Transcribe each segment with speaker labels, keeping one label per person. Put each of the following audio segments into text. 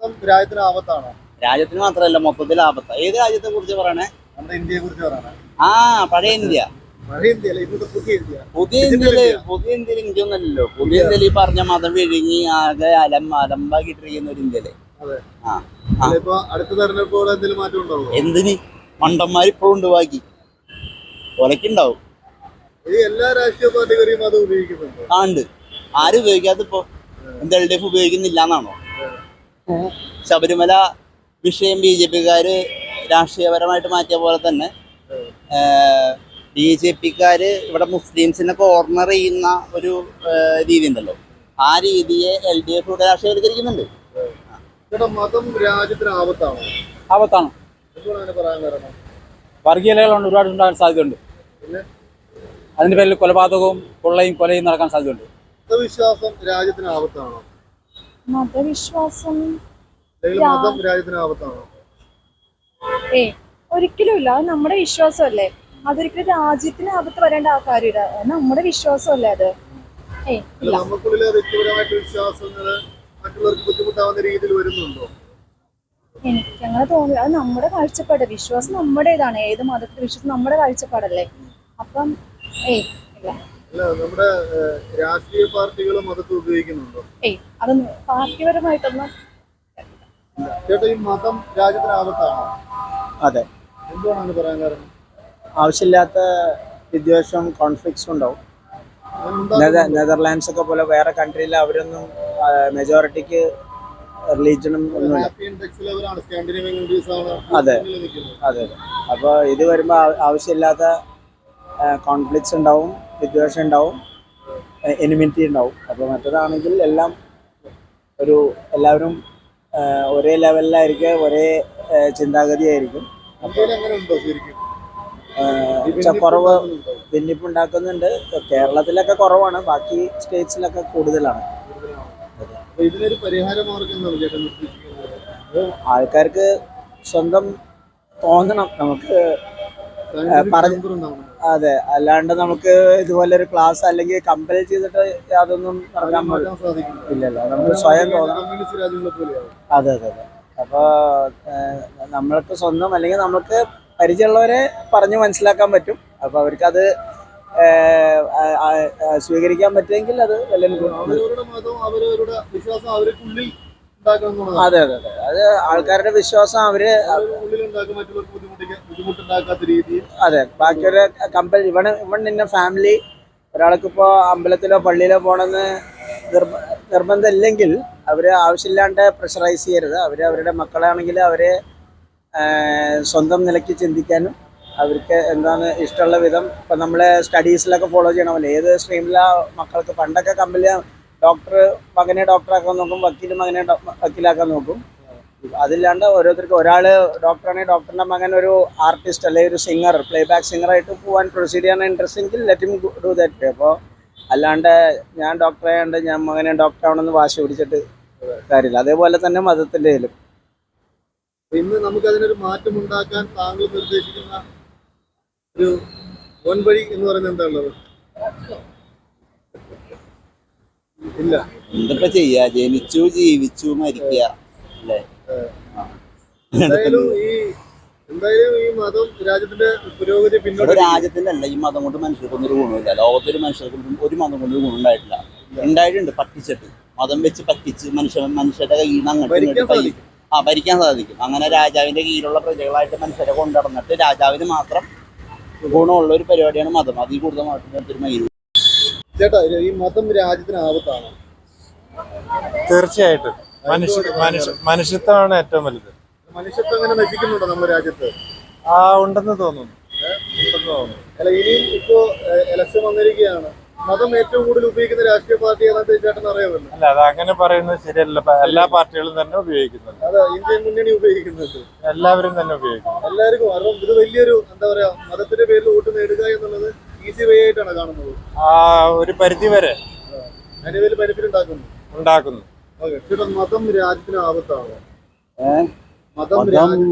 Speaker 1: രാജ്യത്തിന് ആപത്താണോ?
Speaker 2: രാജ്യത്തിന് മാത്രമല്ല, മൊത്തത്തിൽ ആപത്ത. ഏത് രാജ്യത്തെ കുറിച്ച് പറയണേ?
Speaker 1: നമ്മുടെ ഇന്ത്യയെ കുറിച്ച് പറയണേ.
Speaker 2: പഴയ ഇന്ത്യ.
Speaker 1: പഴയ ഇന്ത്യ അല്ല, ഇന്നത്തെ പുതിയ ഇന്ത്യ.
Speaker 2: പുതിയ ഇന്ത്യയിൽ ഇന്ത്യ ഒന്നല്ലല്ലോ. പുതിയ ഇന്ത്യയിൽ ഈ പറഞ്ഞ മതം വിഴുങ്ങി ആകെ അലമ്പാക്കിട്ടിരിക്കുന്ന ഒരു ഇന്ത്യയിലെ.
Speaker 1: ഇപ്പൊ അടുത്ത തെരഞ്ഞെടുപ്പ് എന്തെങ്കിലും മാറ്റം ഉണ്ടാവും?
Speaker 2: എന്തിന്? മണ്ടന്മാർ ഇപ്പോഴും ഉണ്ട്, ബാക്കി ഒലക്കുണ്ടാവും.
Speaker 1: എല്ലാ രാഷ്ട്രീയ പാർട്ടികളും അത് ഉപയോഗിക്കുന്നുണ്ട്.
Speaker 2: ഉണ്ട്. ആരും ഉപയോഗിക്കാത്തിപ്പോ? എന്താ LDF ഉപയോഗിക്കുന്നില്ല എന്നാണോ? ശബരിമല വിഷയം BJP-ക്കാര് രാഷ്ട്രീയപരമായിട്ട് മാറ്റിയ പോലെ തന്നെ BJP-ക്കാര് ഇവിടെ മുസ്ലിംസിനെ കോർണർ ചെയ്യുന്ന ഒരു രീതി ഉണ്ടല്ലോ, ആ രീതിയെ LDF ഇവിടെ രാഷ്ട്രീയവൽക്കരിക്കുന്നുണ്ട്.
Speaker 1: മതം രാജ്യത്തിന് ആപത്താണ്.
Speaker 3: വർഗീയതകളുണ്ട്, ഒരുപാട് ഉണ്ടാകാൻ സാധ്യതയുണ്ട്. അതിന്റെ പേരിൽ കൊലപാതകവും കൊലയും നടക്കാൻ സാധ്യതയുണ്ട്.
Speaker 1: മതവിശ്വാസം രാജ്യത്തിന് ആപത്താണോ?
Speaker 4: മതവിശ്വാസം
Speaker 1: രാജ്യത്തിന് ആപത്താണോ?
Speaker 4: ഒരിക്കലും ഇല്ല. അത് നമ്മുടെ വിശ്വാസമല്ലേ. അതൊരിക്കലും രാജ്യത്തിന് ആപത്ത് വരേണ്ട ആ കാര്യമില്ല. നമ്മുടെ വിശ്വാസമല്ലേ അത്.
Speaker 1: നമുക്കുള്ളിലെ വ്യക്തിപരമായിട്ട് വിശ്വാസങ്ങള് മറ്റുള്ളവർക്ക് ബുദ്ധിമുട്ടാവുന്ന രീതിയിൽ വരുന്നുണ്ടോ?
Speaker 4: എനിക്ക് അങ്ങനെ തോന്നില്ല. അത് നമ്മുടെ കാഴ്ചപ്പാട്. വിശ്വാസം നമ്മുടേതാണ്. ഏത് മതത്തിൽ വിശ്വാസം നമ്മുടെ കാഴ്ചപ്പാടല്ലേ. അപ്പം ഇല്ല.
Speaker 1: നമ്മുടെ രാഷ്ട്രീയ പാർട്ടികൾ മതത്തെ ഉപയോഗിക്കുന്നുണ്ടോ?
Speaker 4: അതൊന്നും പാർട്ടിപരമായിട്ടൊന്നും.
Speaker 1: ചേട്ടാ, ഈ മതം രാജ്യത്തിന് ആപത്താണോ?
Speaker 2: അതെ.
Speaker 1: എന്തുകൊണ്ടാണ് പറയാൻ കാരണം?
Speaker 2: ആവശ്യമില്ലാത്ത വിദ്വേഷം, കോൺഫ്ലിക്ട്സ് ഉണ്ടാവും. നെതർലാൻഡ്സ് ഒക്കെ പോലെ വേറെ കൺട്രിയിൽ അവരൊന്നും മെജോറിറ്റിക്ക് റിലീജനും ഒന്നുമില്ല. അതെ അതെ. അപ്പോൾ ഇത് വരുമ്പോൾ ആവശ്യമില്ലാത്ത കോൺഫ്ലിക്ട്സ് ഉണ്ടാവും, വിദ്വേഷം ഉണ്ടാവും, എനിമിറ്റി ഉണ്ടാവും. അപ്പോൾ മറ്റേതാണെങ്കിൽ എല്ലാവരും ഒരേ ലെവലിലായിരിക്കും, ഒരേ ചിന്താഗതിയായിരിക്കും. കുറവ് ഭിന്നിപ്പുണ്ടാക്കുന്നുണ്ട്. കേരളത്തിലൊക്കെ കുറവാണ്, ബാക്കി സ്റ്റേറ്റ്സിലൊക്കെ കൂടുതലാണ്.
Speaker 1: ഇതിനൊരു പരിഹാര മാർഗം
Speaker 2: ആൾക്കാർക്ക് സ്വന്തം തോന്നണം. നമുക്ക് അതെ, അല്ലാണ്ട് നമുക്ക് ഇതുപോലൊരു ക്ലാസ് അല്ലെങ്കിൽ കമ്പൽ ചെയ്തിട്ട് യാതൊന്നും നടക്കാൻ ഇല്ലല്ലോ. നമുക്ക് സ്വയം തോന്നണം. അതെ അതെ അതെ. അപ്പോൾ നമ്മൾക്ക് സ്വന്തം അല്ലെങ്കിൽ നമുക്ക് പരിചയമുള്ളവരെ പറഞ്ഞ് മനസ്സിലാക്കാൻ പറ്റും. അപ്പോൾ അവർക്കത് സ്വീകരിക്കാൻ പറ്റുമെങ്കിൽ അത് അതെ അതെ അതെ. അത് ആൾക്കാരുടെ വിശ്വാസം അവര് അതെ. ബാക്കിയൊരു കമ്പൽ ഇവൺ ഫാമിലി ഒരാൾക്കിപ്പോ അമ്പലത്തിലോ പള്ളിയിലോ പോകണമെന്ന് നിർബന്ധം ഇല്ലെങ്കിൽ അവര് ആവശ്യമില്ലാണ്ട് പ്രഷറൈസ് ചെയ്യരുത്. അവരുടെ മക്കളാണെങ്കിൽ അവരെ സ്വന്തം നിലയ്ക്ക് ചിന്തിക്കാനും അവർക്ക് എന്താണ് ഇഷ്ടമുള്ള വിധം ഇപ്പം നമ്മളെ സ്റ്റഡീസിലൊക്കെ ഫോളോ ചെയ്യണമല്ലോ. ഏത് സ്ട്രീമിലാണ് മക്കൾക്ക് പണ്ടൊക്കെ മകനെ ഡോക്ടറാക്കാൻ നോക്കും, മകനെ വക്കീലാക്കാൻ നോക്കും. അതില്ലാണ്ട് ഓരോരുത്തർക്ക് ഒരാൾ ഡോക്ടറാണെങ്കിൽ ഡോക്ടറിൻ്റെ മകൻ ഒരു ആർട്ടിസ്റ്റ് അല്ലെങ്കിൽ ഒരു സിംഗർ, പ്ലേബാക്ക് സിംഗറായിട്ട് പോകാൻ പ്രൊസീഡ് ചെയ്യാൻ ഇൻട്രസ്റ്റ് എങ്കിൽ ലെറ്റ് ഹിം ഡു ദാറ്റ്. അപ്പോൾ അല്ലാണ്ട് ഞാൻ ഡോക്ടറായതുകൊണ്ട് ഞാൻ മകനെ ഡോക്ടറാവണമെന്ന് വാശി പിടിച്ചിട്ട് കാര്യമില്ല. അതേപോലെ തന്നെ മതത്തിൻ്റെ ഇതിലും
Speaker 1: ഇന്ന് നമുക്ക് അതിനൊരു മാറ്റം ഉണ്ടാക്കാൻ താങ്കൾ നിർദ്ദേശിക്കുന്ന ഒരു വഴി എന്ന് പറയുന്നത് എന്താ ഉള്ളത്? ഇല്ല.
Speaker 2: എന്തൊക്കെ ചെയ്യാ? ജനിച്ചു, ജീവിച്ചു, മരിക്കുക അല്ലേ?
Speaker 1: എന്തായാലും ഈ മതം രാജ്യത്തിന്റെ പുരോഗതി
Speaker 2: രാജ്യത്തിന്റെ അല്ല, ഈ മതം കൊണ്ട് മനുഷ്യർക്കൊന്നും ഒരു ഗുണമില്ല. ലോകത്തൊരു മനുഷ്യർക്ക് ഒരു മതം കൊണ്ട് ഗുണം ഉണ്ടായിട്ടുണ്ട്. പറ്റിച്ചിട്ട് മതം വെച്ച് പറ്റിച്ച് മനുഷ്യരുടെ കയ്യിൽ നിന്ന് അങ്ങോട്ട് ഭരിക്കാൻ സാധിക്കും. അങ്ങനെ രാജാവിന്റെ കീഴിലുള്ള പ്രജകളായിട്ട് മനുഷ്യരെ കൊണ്ടുനടന്നിട്ട് രാജാവിന് മാത്രം ഗുണമുള്ള ഒരു പരിപാടിയാണ് മതം. അതിൽ കൂടുതൽ മതം.
Speaker 1: ചേട്ടാ, ഈ മതം രാജ്യത്തിന് ആപത്താണോ?
Speaker 5: തീർച്ചയായിട്ടും. മനുഷ്യത്വമാണ് ഏറ്റവും വലുത്.
Speaker 1: മനുഷ്യത്വം എങ്ങനെ നശിക്കുന്നുണ്ടോ നമ്മുടെ രാജ്യത്ത്?
Speaker 5: ഉണ്ടെന്ന് തോന്നുന്നു.
Speaker 1: അല്ല, ഇനിയും ഇപ്പോ ഇലക്ഷൻ വന്നിരിക്കുകയാണ്. മതം ഏറ്റവും കൂടുതൽ ഉപയോഗിക്കുന്ന രാഷ്ട്രീയ പാർട്ടി ഏതാണ്ട് ചേട്ടൻ അറിയാമല്ലോ.
Speaker 5: അല്ല, അത് അങ്ങനെ പറയുന്നത് ശരിയല്ല. എല്ലാ പാർട്ടികളും തന്നെ ഉപയോഗിക്കുന്നുണ്ട്.
Speaker 1: അതെ, ഇന്ത്യൻ മുന്നണി ഉപയോഗിക്കുന്നുണ്ട്.
Speaker 5: എല്ലാവരും തന്നെ ഉപയോഗിക്കും.
Speaker 1: എല്ലാവർക്കും. കാരണം ഇത് വലിയൊരു എന്താ പറയാ, മതത്തിന്റെ പേരിൽ വോട്ട് നേടുക എന്നുള്ളത് ഈസി വേ ആയിട്ടാണ് കാണുന്നത്.
Speaker 5: ഒരു പരിധി വരെ
Speaker 1: അതിന്റെ പേരിൽ ബെനിഫിറ്റ് ഉണ്ടാക്കുന്നു. മതം രാജ്യത്തിന് ആപത്താണോ?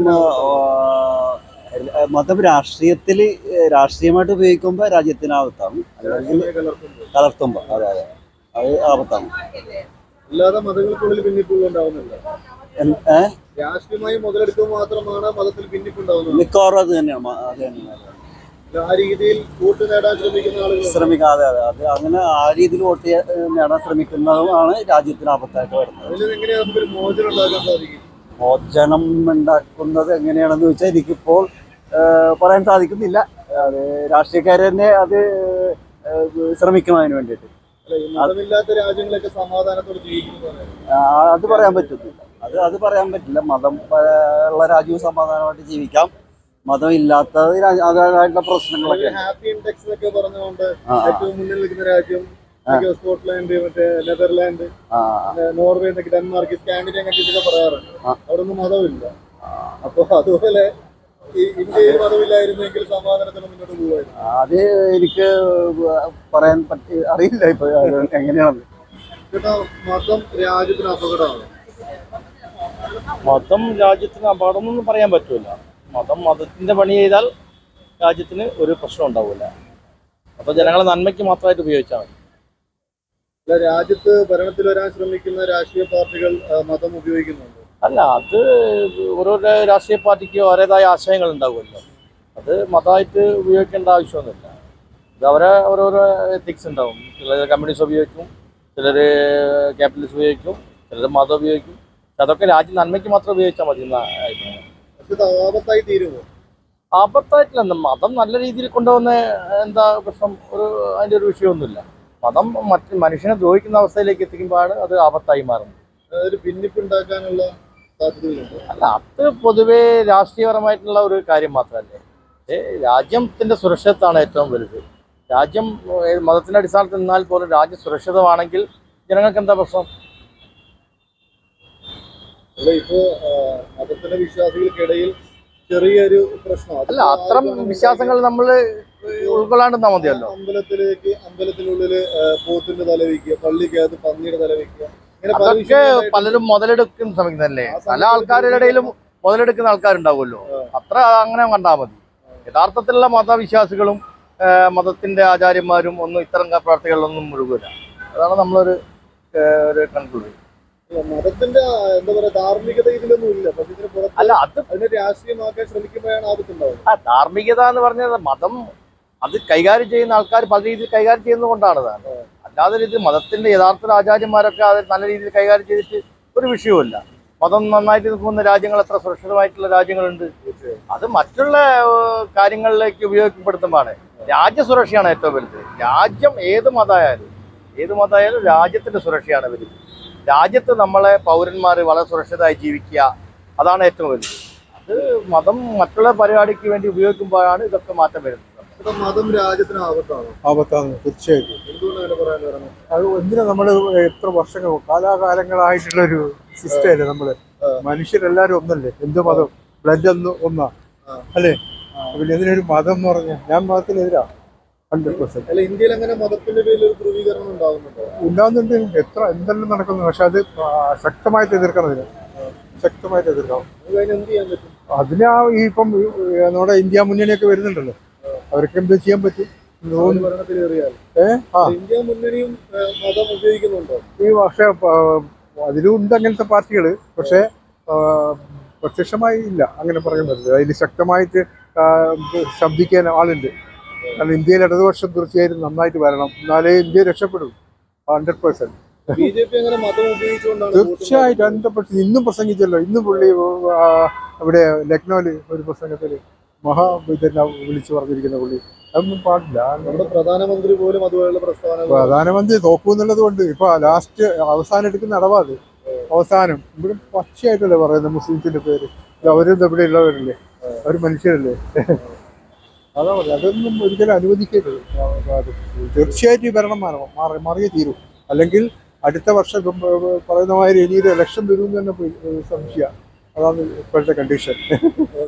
Speaker 2: മതം രാഷ്ട്രീയമായിട്ട് ഉപയോഗിക്കുമ്പോൾ രാജ്യത്തിനാപത്താണ്, കലർത്തുമ്പോൾ അതെ അത് ആപത്താണ്.
Speaker 1: അല്ലാതെ മതങ്ങൾക്കുള്ളിൽ ഭിന്നിപ്പുകൾ ഉണ്ടാവുന്നില്ല. രാഷ്ട്രീയമായി മുതലെടുക്കുക മാത്രമാണ് മതത്തിൽ ഭിന്നിപ്പുണ്ടാവുന്നത്.
Speaker 6: മിക്കവാറും അത് തന്നെയാണ് അത് തന്നെയാണ്
Speaker 1: ആ രീതിയിൽ വോട്ട് നേടാൻ ശ്രമിക്കുന്ന ആളുകൾ
Speaker 6: ശ്രമിക്കാതെ അത് അങ്ങനെ ആ രീതിയിൽ വോട്ട് നേടാൻ ശ്രമിക്കുന്നതുമാണ് രാജ്യത്തിന് ആപത്തായിട്ട് വരുന്നത്.
Speaker 1: അതിൽ എങ്ങനെയാണ് നമുക്കൊരു മോചനം ഉണ്ടാക്കാൻ സാധിക്കും?
Speaker 6: മോചനം ഉണ്ടാക്കുന്നത് എങ്ങനെയാണെന്ന് ചോദിച്ചാൽ എനിക്കിപ്പോൾ പറയാൻ സാധിക്കുന്നില്ല. അത് രാഷ്ട്രീയക്കാർ തന്നെ അത് ശ്രമിക്കണം അതിന് വേണ്ടിയിട്ട്.
Speaker 1: ഈ മതമില്ലാത്ത രാജ്യങ്ങളൊക്കെ സമാധാനത്തോടെ ജീവിക്കുന്നു.
Speaker 6: അത് പറയാൻ പറ്റത്തില്ല. അത് പറയാൻ പറ്റില്ല. മതം ഉള്ള രാജ്യവും സമാധാനമായിട്ട് ജീവിക്കാം. മതം ഇല്ലാത്തത് അതായിട്ടുള്ള പ്രശ്നങ്ങളൊക്കെ.
Speaker 1: ഹാപ്പി ഇൻഡെക്സ് എന്നൊക്കെ പറഞ്ഞുകൊണ്ട് ഏറ്റവും മുന്നിൽ നിൽക്കുന്ന രാജ്യം സ്കോട്ട്ലാൻഡ്, മറ്റേ നെതർലാൻഡ്, നോർവേ എന്നൊക്കെ, ഡെൻമാർക്ക്, സ്കാൻഡിനേവിയൻ കൺട്രീസ് പറയാറുണ്ട്. അവിടെ ഒന്നും മതമില്ല. അപ്പൊ അതുപോലെ ഈ ഇന്ത്യയിൽ മതമില്ലായിരുന്നെങ്കിൽ സമാധാനത്തിന് മുന്നോട്ട് പോകുമായിരുന്നു.
Speaker 6: അത് എനിക്ക് പറയാൻ അറിയില്ല ഇപ്പൊ എങ്ങനെയാണെന്ന്.
Speaker 1: ചേട്ടാ, മതം രാജ്യത്തിന് അപകടമാണ്.
Speaker 5: മതം രാജ്യത്തിന് അപകടം എന്നൊന്നും പറയാൻ പറ്റൂല. മതത്തിന്റെ പണി ചെയ്താൽ രാജ്യത്തിന് ഒരു പ്രശ്നം ഉണ്ടാവില്ല. അപ്പൊ ജനങ്ങളെ നന്മയ്ക്ക് മാത്രമായിട്ട് ഉപയോഗിച്ചാൽ മതി.
Speaker 1: രാജ്യത്ത് ഭരണത്തിൽ വരാൻ ശ്രമിക്കുന്ന രാഷ്ട്രീയ പാർട്ടികൾ മതം ഉപയോഗിക്കുന്നുണ്ട്.
Speaker 5: അല്ല, അത് ഓരോരോ രാഷ്ട്രീയ പാർട്ടിക്ക് ഓരോതായ ആശയങ്ങൾ ഉണ്ടാവുമല്ലോ. അത് മതമായിട്ട് ഉപയോഗിക്കേണ്ട ആവശ്യമൊന്നുമില്ല. ഇത് അവരെ ഓരോരോ എത്തിക്സ് ഉണ്ടാവും. ചിലർ കമ്മ്യൂണിസ്റ്റ് ഉപയോഗിക്കും, ചിലർ ക്യാപിറ്റലിസ്റ്റ് ഉപയോഗിക്കും, ചിലർ മതം ഉപയോഗിക്കും. അതൊക്കെ രാജ്യ നന്മയ്ക്ക് മാത്രം ഉപയോഗിച്ചാൽ മതി എന്നായിരുന്നു.
Speaker 1: ആപത്തായി തീരുമോ?
Speaker 5: ആപത്തായിട്ടില്ല. മതം നല്ല രീതിയിൽ കൊണ്ടുപോകുന്ന എന്താ പ്രശ്നം, അതിൻ്റെ ഒരു വിഷയമൊന്നുമില്ല. മതം മനുഷ്യനെ ദ്രോഹിക്കുന്ന അവസ്ഥയിലേക്ക് എത്തിക്കുമ്പോഴാണ് അത് ആപത്തായി മാറുന്നത്.
Speaker 1: ഒരു ഭിന്നിപ്പുണ്ടാക്കാനുള്ള സാധ്യതകളുണ്ട്.
Speaker 5: അല്ല, അത് പൊതുവേ രാഷ്ട്രീയപരമായിട്ടുള്ള ഒരു കാര്യം മാത്രമല്ലേ. രാജ്യത്തിന്റെ സുരക്ഷിതത്വമാണ് ഏറ്റവും വലുത്. രാജ്യം മതത്തിന്റെ അടിസ്ഥാനത്തിൽ നിന്നാൽ പോലും രാജ്യം സുരക്ഷിതമാണെങ്കിൽ ജനങ്ങൾക്ക് എന്താ പ്രശ്നം?
Speaker 1: ഇപ്പോ മതത്തിന്റെ വിശ്വാസികൾക്കിടയിൽ ചെറിയൊരു പ്രശ്നം.
Speaker 5: അല്ല, അത്തരം വിശ്വാസങ്ങൾ നമ്മൾ ഉൾക്കൊള്ളാണ്ടെന്നാ മതിയല്ലോ.
Speaker 1: അമ്പലത്തിനുള്ളില് പോത്തിന്റെ തല വയ്ക്കുക, പള്ളിക്കകത്ത് പന്നിയുടെ തല വയ്ക്കുക,
Speaker 5: അതൊക്കെ പലരും മുതലെടുക്കുന്ന ശ്രമിക്കുന്നതല്ലേ. പല ആൾക്കാരുടെ ഇടയിലും മുതലെടുക്കുന്ന ആൾക്കാരുണ്ടാവുമല്ലോ. അത്ര അങ്ങനെ കണ്ടാൽ മതി. യഥാർത്ഥത്തിലുള്ള മതവിശ്വാസികളും മതത്തിന്റെ ആചാര്യന്മാരും ഒന്നും ഇത്തരം പ്രവർത്തികളിലൊന്നും മുഴുകില്ല. അതാണ് നമ്മളൊരു കൺക്ലൂഷൻ.
Speaker 1: മതത്തിന്റെ എന്താ പറയാ, ധാർമ്മികത ഇതിലൊന്നും ഇല്ല. പക്ഷെ ഇതിന് പുറത്ത്
Speaker 5: അല്ല,
Speaker 1: അതിനെ രാഷ്ട്രീയമാക്കാൻ ശ്രമിക്കുമ്പോഴാണ് ആപത്തുണ്ടാവുന്നത്.
Speaker 5: ധാർമ്മികത എന്ന് പറഞ്ഞത് മതം അത് കൈകാര്യം ചെയ്യുന്ന ആൾക്കാർ പല രീതിയിൽ കൈകാര്യം ചെയ്യുന്നതുകൊണ്ടാണ്. അല്ലാതെ രീതി മതത്തിന്റെ യഥാർത്ഥ ആചാര്യന്മാരൊക്കെ അത് നല്ല രീതിയിൽ കൈകാര്യം ചെയ്തിട്ട് ഒരു വിഷയവുമില്ല. മതം നന്നായിട്ട് നിൽക്കുന്ന രാജ്യങ്ങൾ എത്ര സുരക്ഷിതമായിട്ടുള്ള രാജ്യങ്ങളുണ്ട്. അത് മറ്റുള്ള കാര്യങ്ങളിലേക്ക് ഉപയോഗപ്പെടുത്തുമ്പോഴാണ്. രാജ്യസുരക്ഷയാണ് ഏറ്റവും വലുത്. രാജ്യം ഏത് മതമായാലും രാജ്യത്തിന്റെ സുരക്ഷയാണ് വലുത്. രാജ്യത്ത് നമ്മളെ പൗരന്മാർ വളരെ സുരക്ഷിതമായി ജീവിക്കുക, അതാണ് ഏറ്റവും വലുത്. അത് മതം മറ്റുള്ള പരിപാടിക്ക് വേണ്ടി ഉപയോഗിക്കുമ്പോഴാണ് ഇതൊക്കെ മാറ്റം വരുന്നത്.
Speaker 1: മതം രാജ്യത്തിന്
Speaker 7: ആപത്താണ് തീർച്ചയായിട്ടും.
Speaker 1: എന്തുകൊണ്ടാണ് പറയാൻ കാരണം?
Speaker 7: അത് എന്തിനാ നമ്മള് എത്ര വർഷങ്ങൾ കാലാകാലങ്ങളായിട്ടുള്ള ഒരു സിസ്റ്റം അല്ലേ നമ്മള്. മനുഷ്യരെല്ലാരും ഒന്നല്ലേ, എന്ത് മതം, ബ്ലഡ് ഒന്നാ അല്ലേ. പിന്നെ എന്തിനൊരു മതം എന്ന് പറഞ്ഞാൽ ഞാൻ മതത്തിനെതിരാ 100%.
Speaker 1: അല്ല, ഇന്ത്യയിൽ അങ്ങനെ മതത്തിന്റെ പേരിൽ ഒരു ധ്രുവീകരണം
Speaker 7: ഉണ്ടാവുന്നുണ്ട്. എന്തെല്ലാം നടക്കുന്നു. പക്ഷെ അത് ശക്തമായിട്ട് എതിർക്കണം. ശക്തമായിട്ട് എതിർക്കണം.
Speaker 1: എന്ത് ചെയ്യാൻ പറ്റും?
Speaker 7: അതിന് ഇപ്പം നമ്മുടെ ഇന്ത്യ മുന്നണിയൊക്കെ വരുന്നുണ്ടല്ലോ, അവർക്ക് എന്ത് ചെയ്യാൻ പറ്റും?
Speaker 1: ഇന്ത്യ മുന്നണിയും മതം ഉപയോഗിക്കുന്നുണ്ടോ?
Speaker 7: ഈ പക്ഷെ അതിലും ഉണ്ട് അങ്ങനത്തെ പാർട്ടികള്. പക്ഷെ പ്രത്യക്ഷമായി ഇല്ല, അങ്ങനെ പറയാൻ പറ്റില്ല. അതിൽ ശക്തമായിട്ട് ശബ്ദിക്കാൻ ആളുണ്ട്. കാരണം ഇന്ത്യയിൽ ഇടതുപക്ഷം തീർച്ചയായും നന്നായിട്ട് വരണം, എന്നാലേ ഇന്ത്യ രക്ഷപ്പെടും 100%.
Speaker 1: BJP അങ്ങനെ മതം ഉപയോഗിച്ചുകൊണ്ടാണ്
Speaker 7: തീർച്ചയായിട്ടും 100%. ഇന്നും പ്രസംഗിച്ചല്ലോ. ഇന്നും പുള്ളി അവിടെ ലക്നൌവില് ഒരു പ്രസംഗത്തിൽ വിളിച്ചു പറഞ്ഞിരിക്കുന്ന പുള്ളി. അതൊന്നും പാടില്ല.
Speaker 1: നമ്മുടെ പ്രധാനമന്ത്രി പോലും അതുപോലുള്ള പ്രസ്താവന.
Speaker 7: പ്രധാനമന്ത്രി തോക്കുന്നുള്ളത് കൊണ്ട് ഇപ്പൊ ലാസ്റ്റ് അവസാനം എടുക്കുന്ന അടവാത്. അവസാനം ഇവിടെ പച്ചയായിട്ടല്ലേ പറയുന്നത് മുസ്ലിംസിന്റെ പേര്. അവരും ഇവിടെ ഉള്ളവരല്ലേ, അവർ മനുഷ്യരല്ലേ. അതാ പറയുക, അതൊന്നും ഒരിക്കലും അനുവദിക്കരുത്. തീർച്ചയായിട്ടും ഈ ഭരണം മാറിയേ തീരൂ. അല്ലെങ്കിൽ അടുത്ത വർഷം പറയുന്ന മാതിരി ഇനിയൊരു ഇലക്ഷൻ വരുമെന്ന് തന്നെ സംശയം. അതാണ് ഇപ്പോഴത്തെ കണ്ടീഷൻ.